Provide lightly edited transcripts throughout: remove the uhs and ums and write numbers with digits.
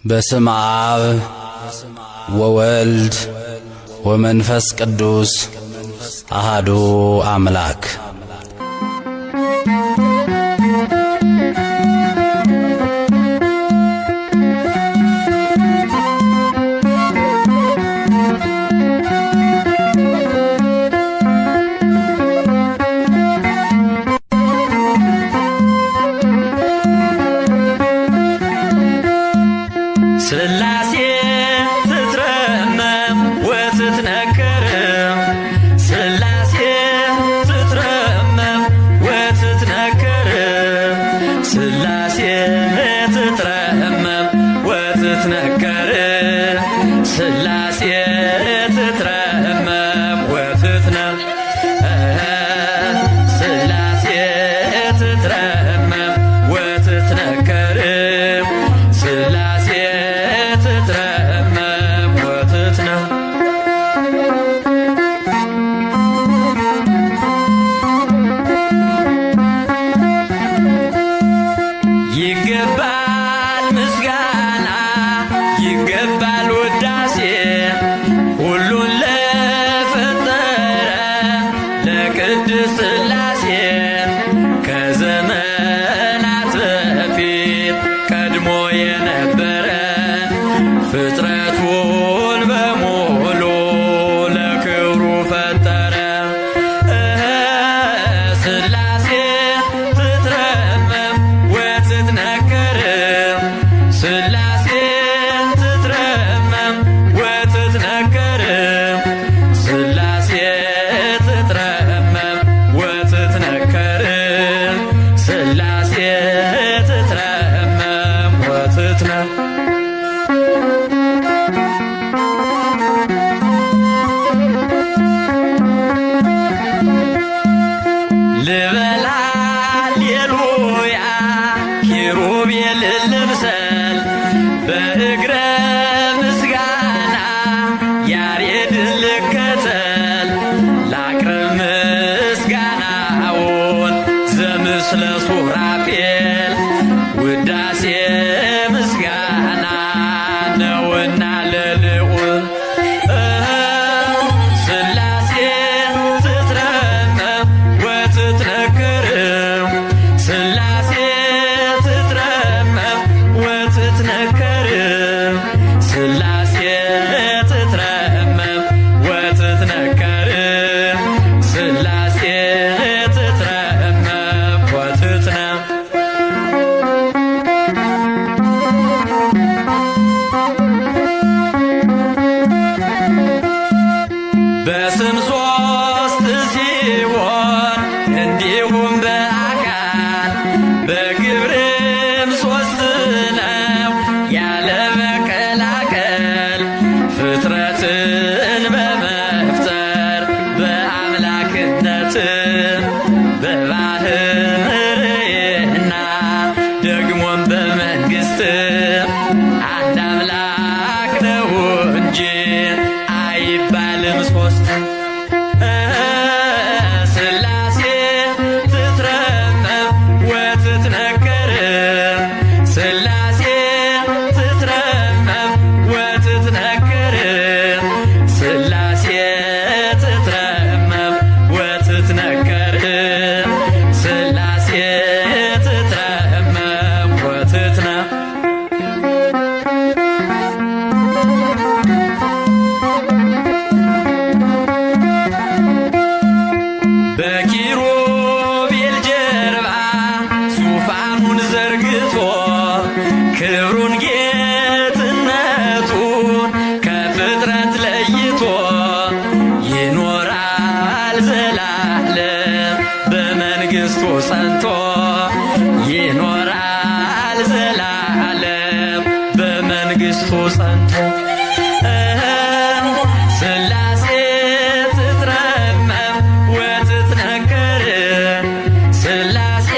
በስመ አብ ወወልድ ወመንፈስ ቅዱስ አሐዱ አምላክ። ስላሴ ትትረመም ወትትነከር ስላሴ ትትረመም ወትትነከር ስላሴ ትትረመም ወትትነከር ስላሴ ትትረመም ስላሴ ትትረመም ወትትነከር ስላሴ ትትረመም ይገባል ምስጋና ይገባል ውዳሴ ሁሉን ለፈጠረ ለቅድስት ስላሴ ከዘመናት በፊት ቀድሞ የነበረ ፍጥረቱን በሙሉ ለክብሩ ፈጠረ። ስላሴ ትትረመም ወትትነከር ስላሴ ትትረመም ወትትነከር ስላሴ ትትረመም ወትትነከር ስላሴ ትትረመም ወትትነከር ልበል ሃሌሉያ ኪሩቤል ልምሰል በእግረ ምስጋና ያሬድን ልከተል ላቅርብ ምስጋናውን ዘምስለ ሱራፌል ውዳሴ ምስጋና ነውና ለልዑል ስላሴ ትትረመም ወትትነከር ስላሴ ትትረመም ወትትነከር ስላሴ ትትረመም ወትትነከር ስላሴ ትትረመም በስም ሶስት ሲሆን እንዲሁም በአካል በግብርም ሶስት ነው ያለ መቀላቀል ፍጥረትን በመፍጠር በአምላክነት በባህርይና ደግሞም በመንግስት አንድ አምላክ ነው እንጂ አይባልም ሶስት። ስላሴ ትትረመም ወትትነከር ስላሴ ትትረመም ወትትነከር ስላሴ ትትረመም ወትትነከር ስላሴ ትትረመም ወትትነከር በኪሩቤል ጀርባ ዙፋኑን ዘርግቶ ክብሩን ጌትነቱን ከፍጥረት ለይቶ ይኖራል ዘላለም በመንግሥቱ ጸንቶ ይኖራል ዘላለም በመንግሥቱ ጸንቶ ስላሴ ትትረመም ወትትነከር ስላሴ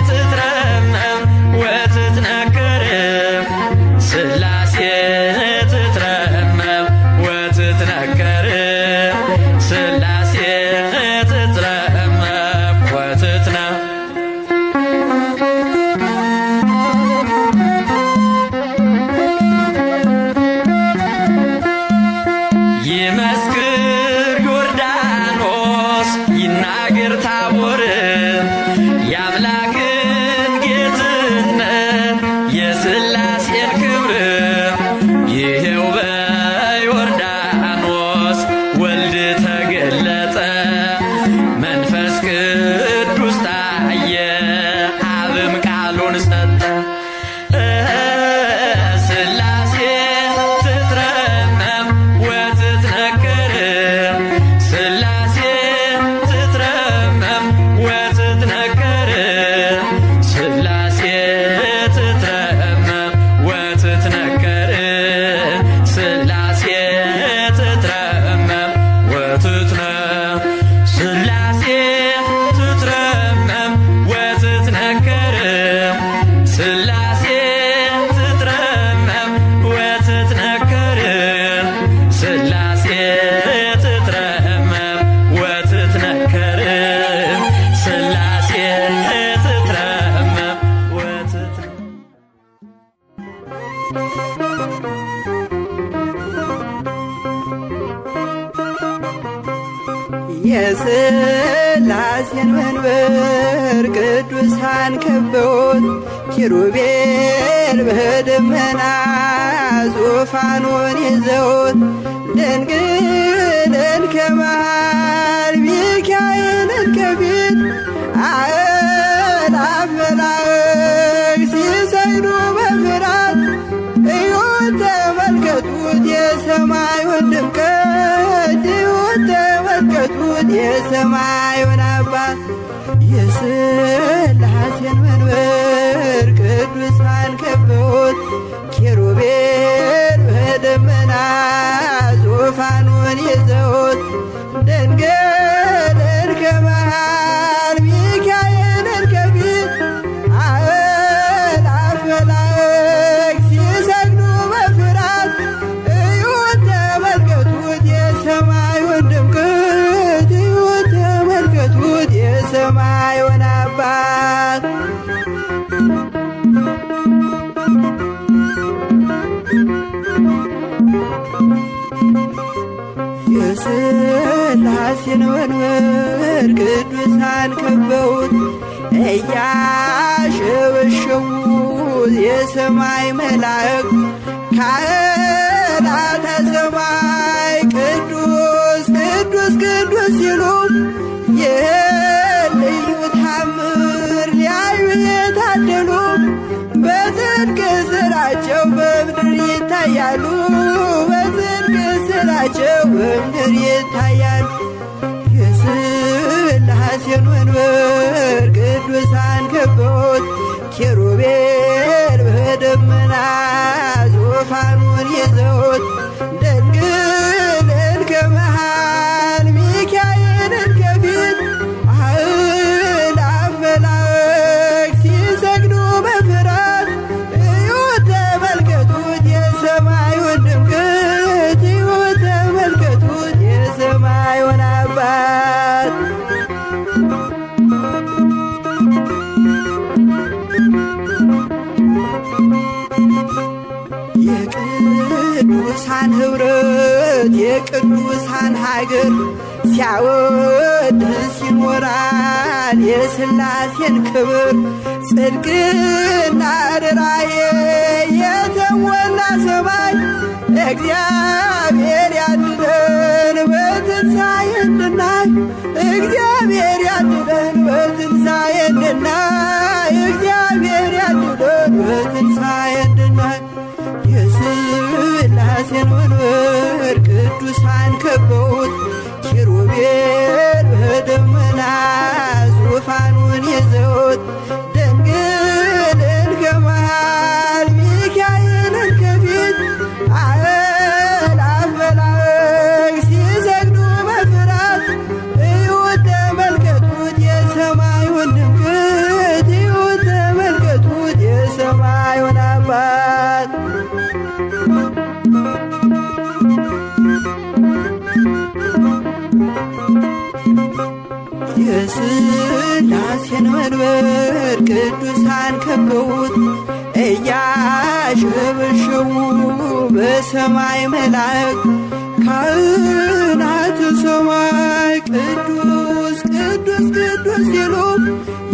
ትትረመም ወትትነከር ስላሴ ትትረመም ወትትነከር ስላሴ ትትረመም ወትትነከር ይሄው በዮርዳኖስ ወልድ ተገለጠ፣ መንፈስ ቅዱስ ታየ፣ አብም ቃሉን ሰጠ። ሥላሴ ትትረመም ወትትነከር፣ ሥላሴ ትትረመም ወትትነከር፣ ሥላሴ ትትረመም ወትትነከር፣ ሥላሴ ትትረመም ወትትነከር፣ ሥላሴ ትትረመም ወትትነከር፣ ሥላሴ ትትረመም ወትትነከር፣ ሥላሴ ትትረመም ወትትነከር፣ ሥላሴ ትትረመም ወትትነከር። የሥላሴን መንበር ቅዱሳን ከበውት ኪሩቤል በደመና ዙፋኑን ይዘውት ድንግልን ከመሃል ሚካኤልን ከፊት አእላፍ መላእክት ሲሰግዱ በፍርሃት እዩት ተመልከቱት የሰማዩን ድምቀት እዩት ተመልከቱት የሰማዩን አባት የሥላሴን መንበር ቅዱሳን ከበውት ኪሩቤል በደመና ዙፋኑን ይዘውት ድንግልን ከመሃል ሚካኤልን ከፊት አእላፍ መላእክት ሲሰግዱ በፍርሃት እዩት ተመልከቱት የሰማዩን ድምቀት እዩት ተመልከቱት የሰማዩን አባት የሥላሴን መንበር ቅዱሳን ከበውት እያሸበሸቡ የሰማይ መላእክት ካህናተ ሰማይ ቅዱስ ቅዱስ ቅዱስ ሲሉ ይህን ልዩ ታምር ሊያዩ የታደሉ በጽድቅ ሥራቸው በምድር ይታያሉ፣ በጽድቅ ሥራቸው በምድር ይታያሉ። የሥላሴን መንበር ቅዱሳን ከበውት ኪሩቤል በደመና ዙፋኑን ይዘውት ድንግልን ከመሃል ሚካኤልን ከፊት አእላፍ መላእክት ሲሰግዱ በፍርሃት እዩት ተመልከቱት የሰማዩን ድምቀት እዩት ተመልከቱት የሰማዩን አባት የቅዱሳን ኅብረት የቅዱሳን ሀገር ሲያወድስ ይኖራል የሥላሴን ክብር ጽድቅና ርራዬ የተሞላ ሰማይ እግዚአብሔር ያድነን በትንሣኤ እንድናይ እግዚአብሔር ያድነን በትንሣኤ እንድናይ እግዚአብሔር ያድነን በትንሣኤ እንድናይ የሥላሴን መንበር ቅዱሳን ከበውት ኪሩቤል በደመና ዙፋኑን ይዘውት ድንግልን ከመሃል ሚካኤልን ከፊት አእላፍ መላእክት ሲሰግዱ በፍርሃት እዩት ተመልከቱት የሰማዩን ድምቀት እዩት ተመልከቱት የሰማዩን አባት የሥላሴን መንበር ቅዱሳን ከበውት እያሸበሸቡ በሰማይ መላእክት ካህናተ ሰማይ ቅዱስ ቅዱስ ቅዱስ ሲሉ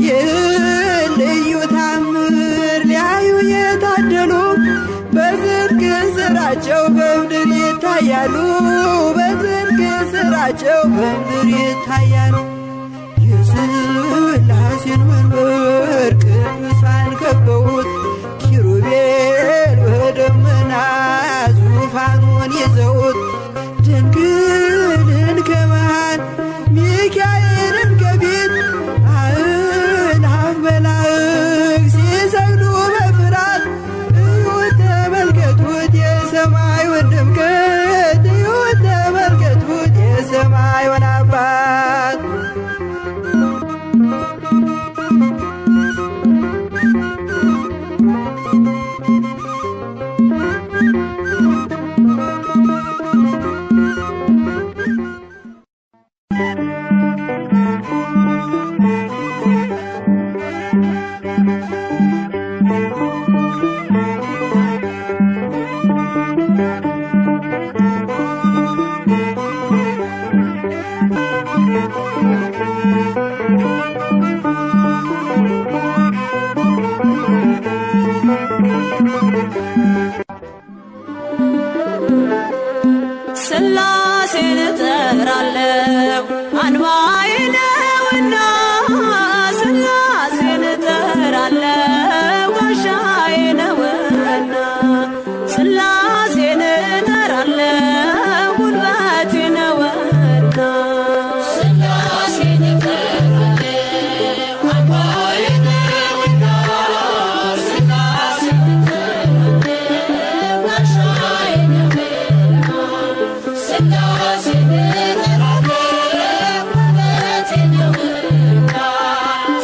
ይህን ልዩ ታምር ሊያዩ የታደሉ ያሉ በዝንግ ስራቸው በምድር ይታያሉ። የሥላሴን መንበር ቅዱሳን ከበውት ኪሩቤል በደመና ዙፋኑን ይዘውት ድንግልን ከመሃል ሚካኤልን ከፊት አእላፍ መላእክት ሲሰግዱ በፍርሃት እዩት ተመልከቱት የሰማዩን ድምቀት እዩት ተመልከቱት የሰማዩን አባት ሥላሴን እጠራለሁ አንባዬ ነውና ሥላሴን እጠራለሁ ጋሻዬ ነውና ሥላሴን እጠራለሁ ጉልበቴ ነውና ሥላሴን እጠራለሁ አንባዬ ነውና ሥላሴን እጠራለሁ ጋሻዬ ነውና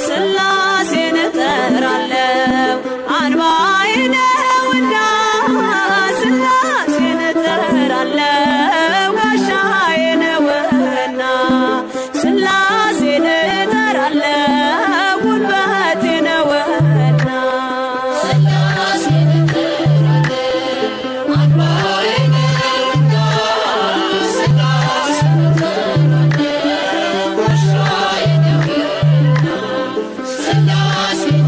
ሥላሴን እጠራለሁ አንባዬ ነውና ሥላሴን እጠራለሁ ጋሻዬ ነውና ሥላሴን እጠራለሁ ጉልበቴ ነውና ሥላሴን እጠራለሁ አንባዬ ነውና ሥላሴን እጠራለሁ ጋሻዬ ነውና ሥላሴን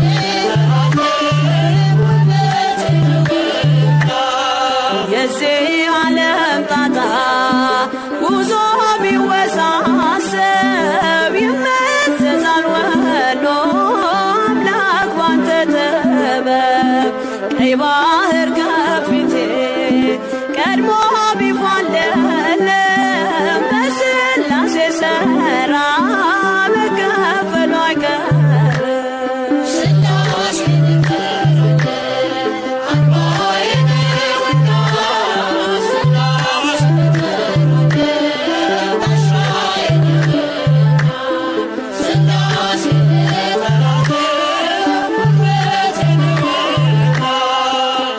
የዚህ ዓለም ጣጣ ጉዞ ቢወሳሰብ ይመዘዛል ወሎ አምላክ ባንተ ጥበብ ቀይ ባህር ከፊቴ ቀድሞ ቢፋለለም በሥላሴ ሥራ መከፈሉ አይቀርም።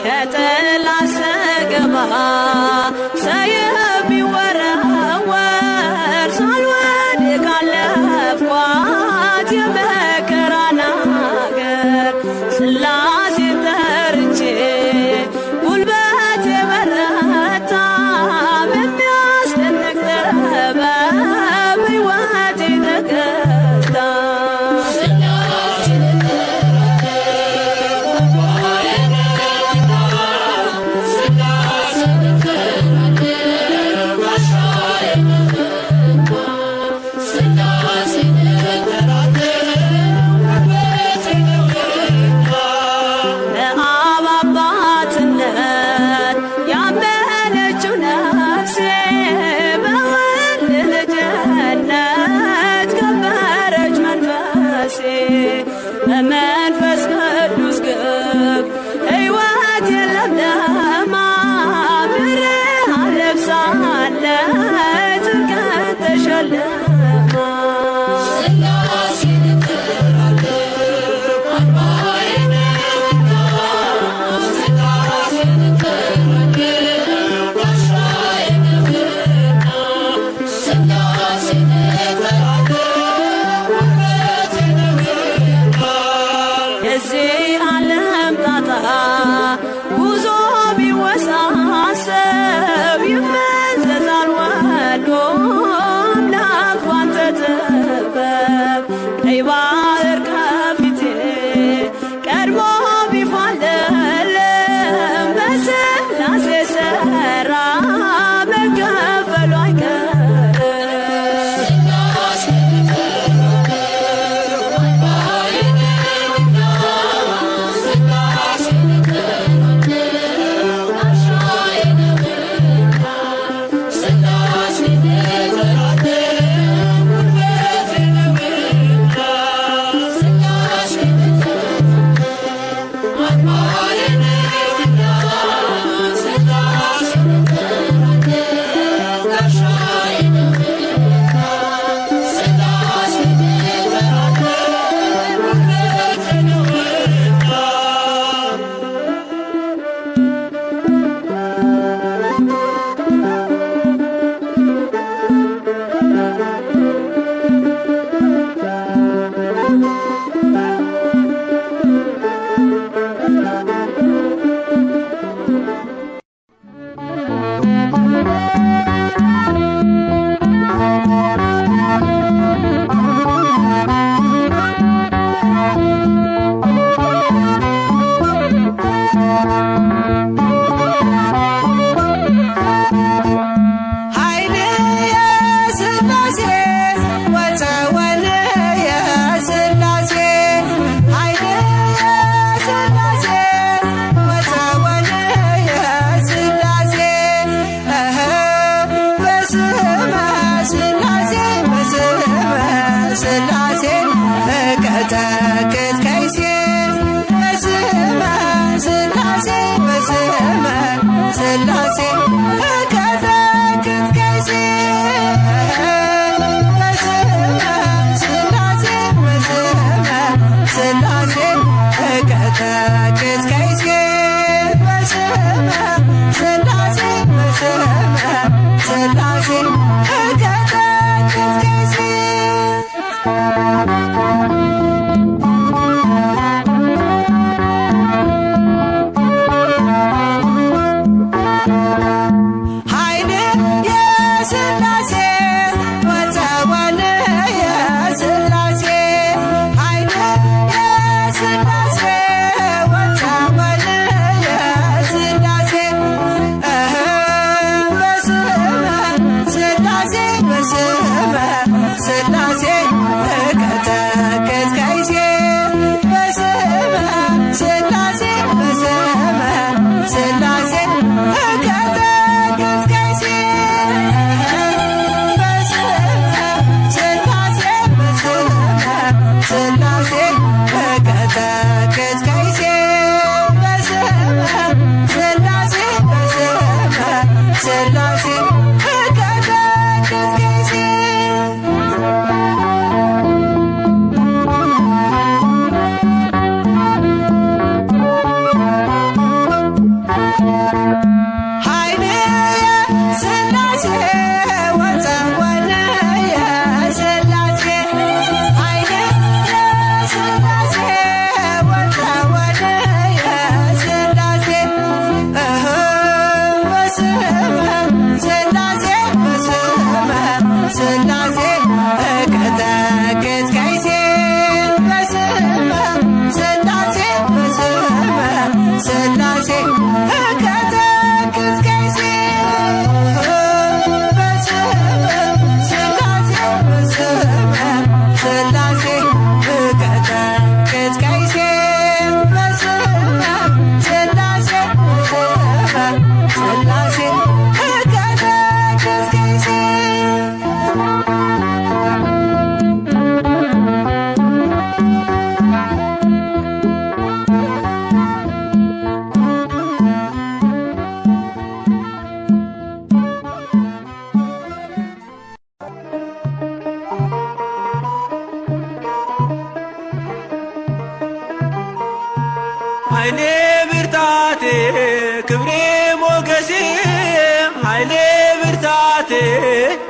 ከጠላት ሰገባ ሰይፍ ቢወረወር ሳልወድቅ አለፍኳት የመከራን አገር ሥላሴን ጠርቼ ጉልበቴ በረታ በሚያስደንቅ ጥበብ ሕይወቴ ተገዝታ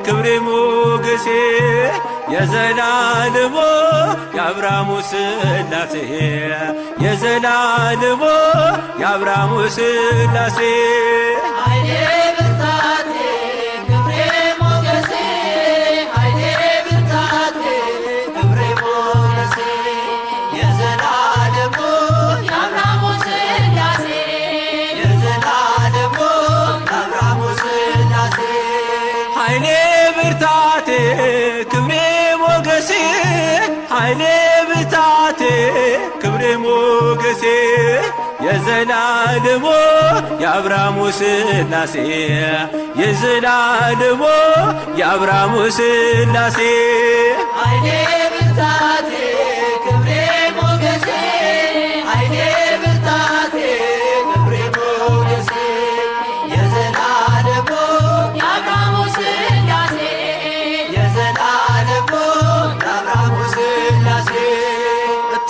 ክብሬ ሞገሴ የዘላለሙ የአብርሃሙ ሥላሴ የዘላለሙ የአብርሃሙ ሥላሴ ኃይሌ ብርታቴ ክብሬ ሞገሴ ኃይሌ ብርታቴ ክብሬ ሞገሴ የዘላለሙ የአብርሃሙ ሥላሴ የዘላለሙ የአብርሃሙ ሥላሴ ኃይሌ ብርታቴ ክብሬ ሞገሴ ኃይሌ ብርታቴ ክብሬ ሞገሴ የዘላለሙ የአብርሃሙ ሥላሴ የዘላለሙ የአብርሃሙ ሥላሴ ኃይሌ ብርታቴ ክብሬ ሞገሴ ኃይሌ ብርታቴ ክብሬ ሞገሴ የዘላለሙ የአብርሃሙ ሥላሴ የዘላለሙ የአብርሃሙ ሥላሴ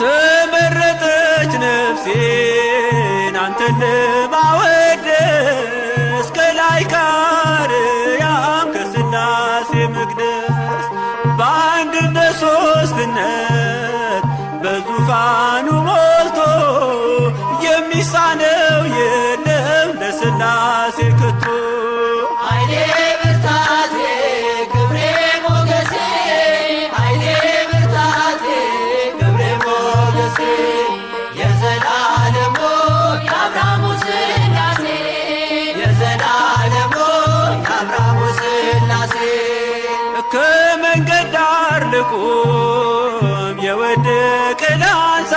ተመረጠች ነፍሴን አንተን ለማወደስ ከላይ ከአርያም ከሥላሴ መቅደስ በአንድነት ሦስትነት በዙፋኑ ሞልቶ የሚሳነው የለም ለሥላሴ ከቶ ኃይሌ ብርታቴ ክብሬ ሞገሴ ኃይሌ ብርታቴ ክብሬ ሞገሴ የዘላለሙ የአብርሃሙ ሥላሴ የዘላለሙ የአብርሃሙ ሥላሴ ከመንገድ ዳር ልቁም የወደቀ ላንሳ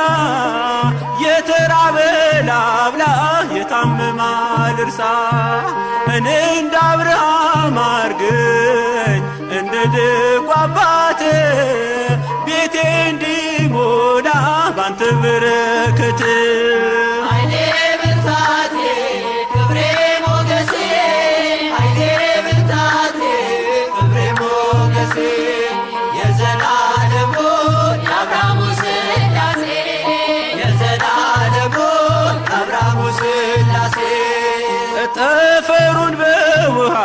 የተራበ ላብላ የታመመ ልርሳ እኔ እንደ አብርሃም አርገኝ እንደ ደጉ አባት ቤቴ እንዲሞላ ባንተ በረከት ኃይሌ ብርታቴ ክብሬ ሞገሴ ኃይሌ ብርታቴ ክብሬ ሞገሴ የዘላለሙ የአብርሃሙ ሥላሴ የዘላለሙ የአብርሃሙ ሥላሴ ጠፈሩን በውሃ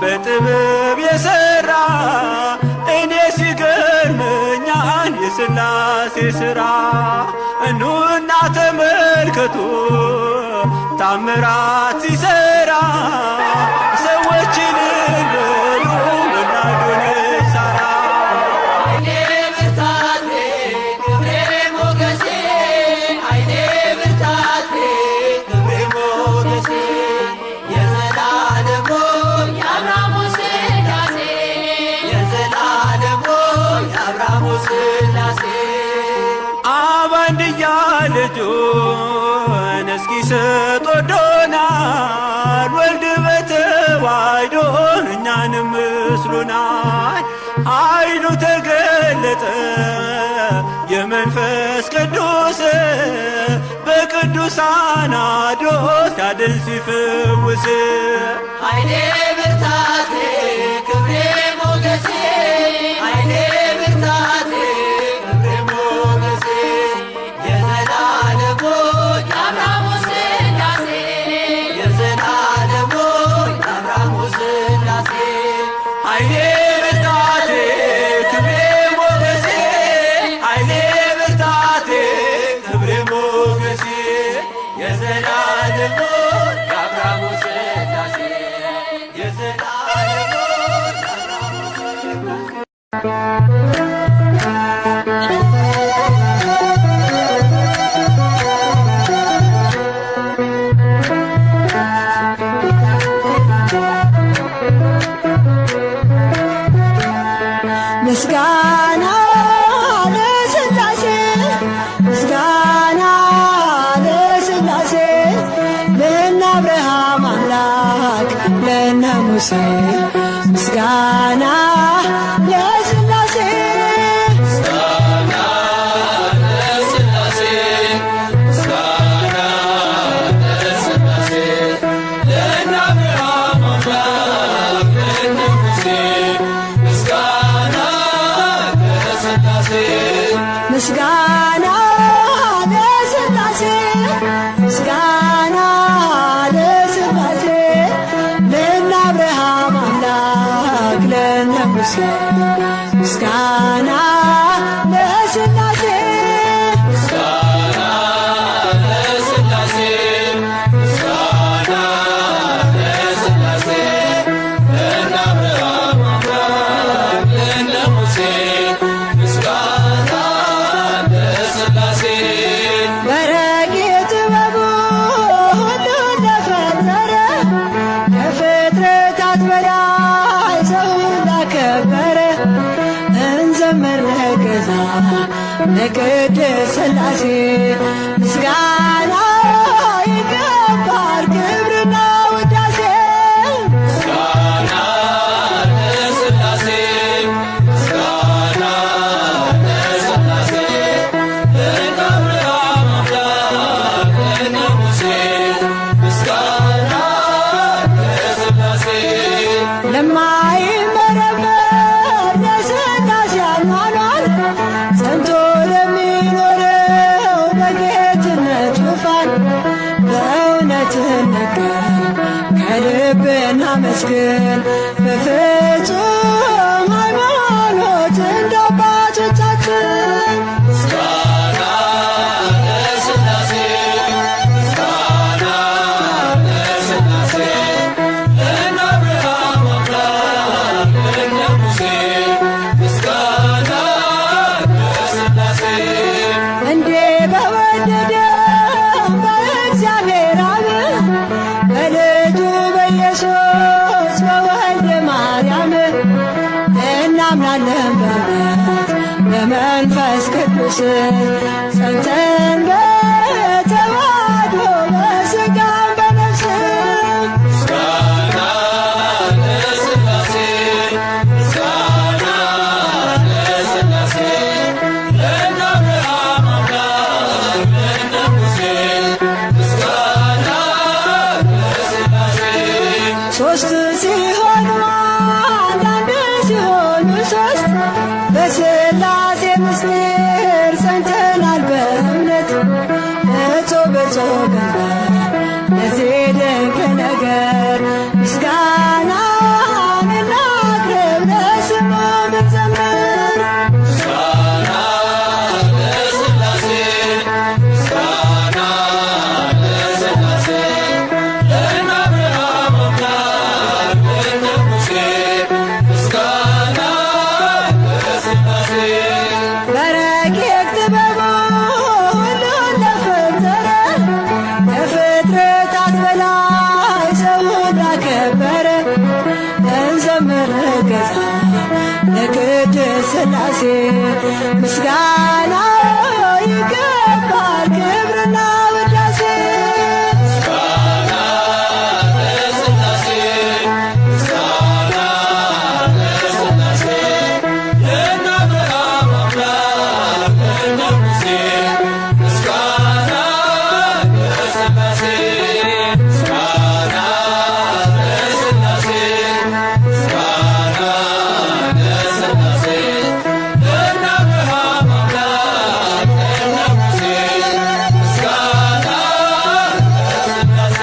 በጥበብ የሠራ እኔ ሲገርመኛል የሥላሴ ሥራ እኑና ተመልከቱ ታምራት ሲሠራ ሰዎችን በሉ ወላዱን ሳራ ኃይሌ ብርታቴ ክብሬ ሞገሴ ኃይሌ ብርታቴ ክብሬ ሞገሴ የዘላለሙ የአብርሃሙ ሥላሴ የዘላለሙ የአብርሃሙ ሥላሴ አብ አንድያ ልጁን እስኪሰጥ ወዶናል ወልድ በተዋሕዶ እኛንም መስሎናል ኃይሉ ተገለጠ የመንፈስ ቅዱስ በቅዱሳን አድሮ ሲያድን ሲፈውስ ኃይሌ ብርታቴ ክብሬ ሞገሴ ኃይሌ ብርታቴ ክብሬ ሞገሴ የዘላለሙ የአብርሃሙ ሥላሴ የዘላለሙ የአብርሃሙ ሥላሴ ኃይሌ ብርታቴ ክብሬ ሞገሴ ኃይሌ ብርታቴ ክብሬ ሞገሴ የዘላለሙ የአብርሃሙ ሥላሴ የዘላለሙ የአብርሃሙ ሥላሴ ምስጋና ለሥላሴ ምስጋና ለሥላሴ ለእነ አብርሃም አምላክ ለእነ ሙሴ ምስጋና ለሥላሴ ምስጋና ለሥላሴ ምስጋና ለሥላሴ ለእነ አብርሃም ቅዱስ ምስጋና ለሥላሴ ለቅድስት ሥላሴ ምስጋና ይገባል ክብርና ውዳሴ ምስጋና ለሥላሴ ምስጋና ለሥላሴ ለአብርሃም አምላክ ለሙሴ ምስጋና ለሥላሴ ለማይመረመር ለሥላሴ አኗኗር ጸንቶ ለሚኖረው በጌትነት ዙፋን በእውነት እንገር ከልብ እናመስግን በፍጹም ሃይማኖት እንደ አባቶቻችን ምስጋና ለሥላሴ ምስጋና ለሥላሴ ለአብርሃም አምላክ ለሙሴ ምስጋና እንዴ በወደደው በእግዚአብሔር አብ በልጁ በኢየሱስ በወልደ ማርያም እናምናለን በእውነት በመንፈስ ቅዱስ ጸንተን በተዋሕዶ በሥጋም በነፍስም ምስጋና ለሥላሴ ምስጋና ለሥላሴ ሶስት ሲሆኑ አንድ ሲሆኑ ሶስት በሥላሴ ምስጢር ጸንተናል በእምነት እጾም እጾም ለዚህ ድንቅ ነገር ምስጋናን እናቅርብ ለስሙም እንዘምር ምስጋና ለሥላሴ ምስጋና ለሥላሴ ለአብርሃም አምላክ ለሙሴ ምስጋና ለሥላሴ በረቂቅ ጥበቡ ሁሉን ለፈጠረ ከፍጥረታት በላይ ሰውን ላከበረ እንዘምር ገዛ ለቅድስት ሥላሴ ምስጋና ይገባል ክብርና ውዳሴ ምስጋና ለሥላሴ ምስጋና ለሥላሴ ለአብርሃም አምላክ ለሙሴ ምስጋና ለሥላሴ ምስጋና ለሥላሴ ምስጋና ለሥላሴ ለአብርሃም አምላክ ለሙሴ ምስጋና ለሥላሴ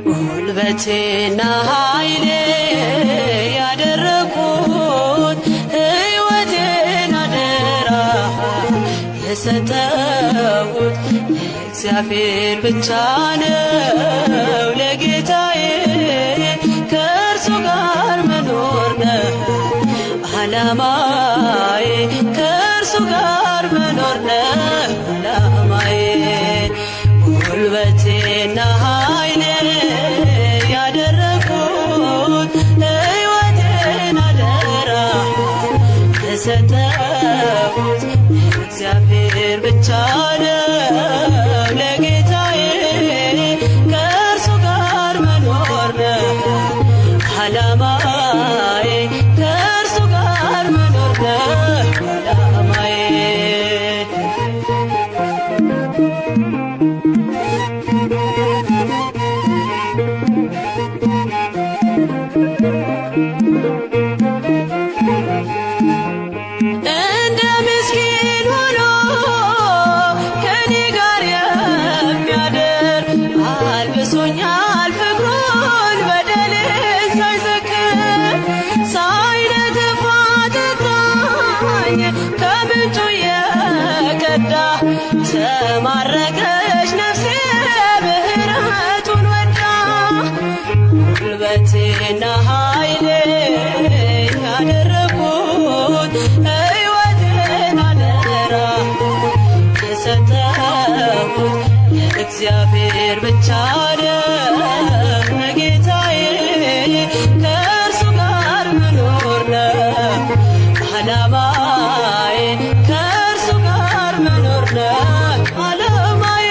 ጉልበቴና ኃይሌ ያደረኩት ሕይወቴን አደራ የሰጠሁት እግዚአብሔር ብቻ ነው ለጌታዬ ከእርሱ ጋር መኖር ነው ዓላማዬ ከእርሱ ጋር መኖር ነው ዓላማዬ ጉልበቴና ኃይሌ ያደረኩት ሕይወቴን አደራ የሰጠሁት እግዚአብሔር ብቻ ነው ለጌታዬ ከእርሱ ጋር መኖር ነው ዓላማዬ ሕይወቴና ኃይሌ ያደረኩት ሕይወቴን አደራ የሰጠሁት ለእግዚአብሔር ብቻ ነው ጌታዬ ከእርሱ ጋር መኖር ነው ዓላማዬ ከእርሱ ጋር መኖር ነው ዓላማዬ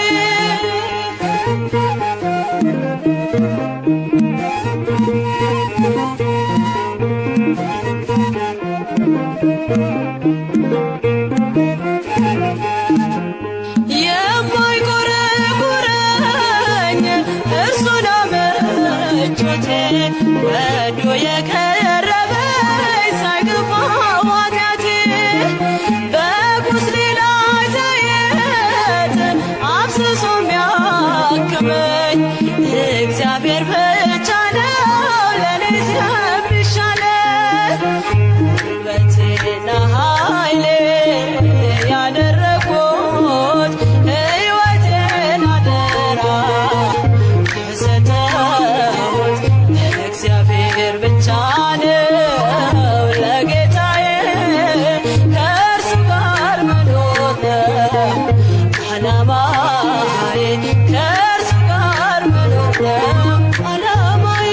የማይቆረቁረኝ እርሱ ነው ምቾቴ ወዶ የቀረበኝ ሳይገባው ኃጢአቴ በቁስሌ ላይ ዘይት አፍስሶ የሚያክመኝ እግዚአብሔር ብቻ ነው ለእኔስ የሚሻለኝ ውበቴና ኃይሌ ያደረኩት ሕይወቴን አደራ የሰጠሁት ለእግዚአብሔር ብቻ ነው ለጌታዬ ከእርሱ ጋር መኖር ነው ዓላማዬ ከእርሱ ጋር መኖር ነው ዓላማዬ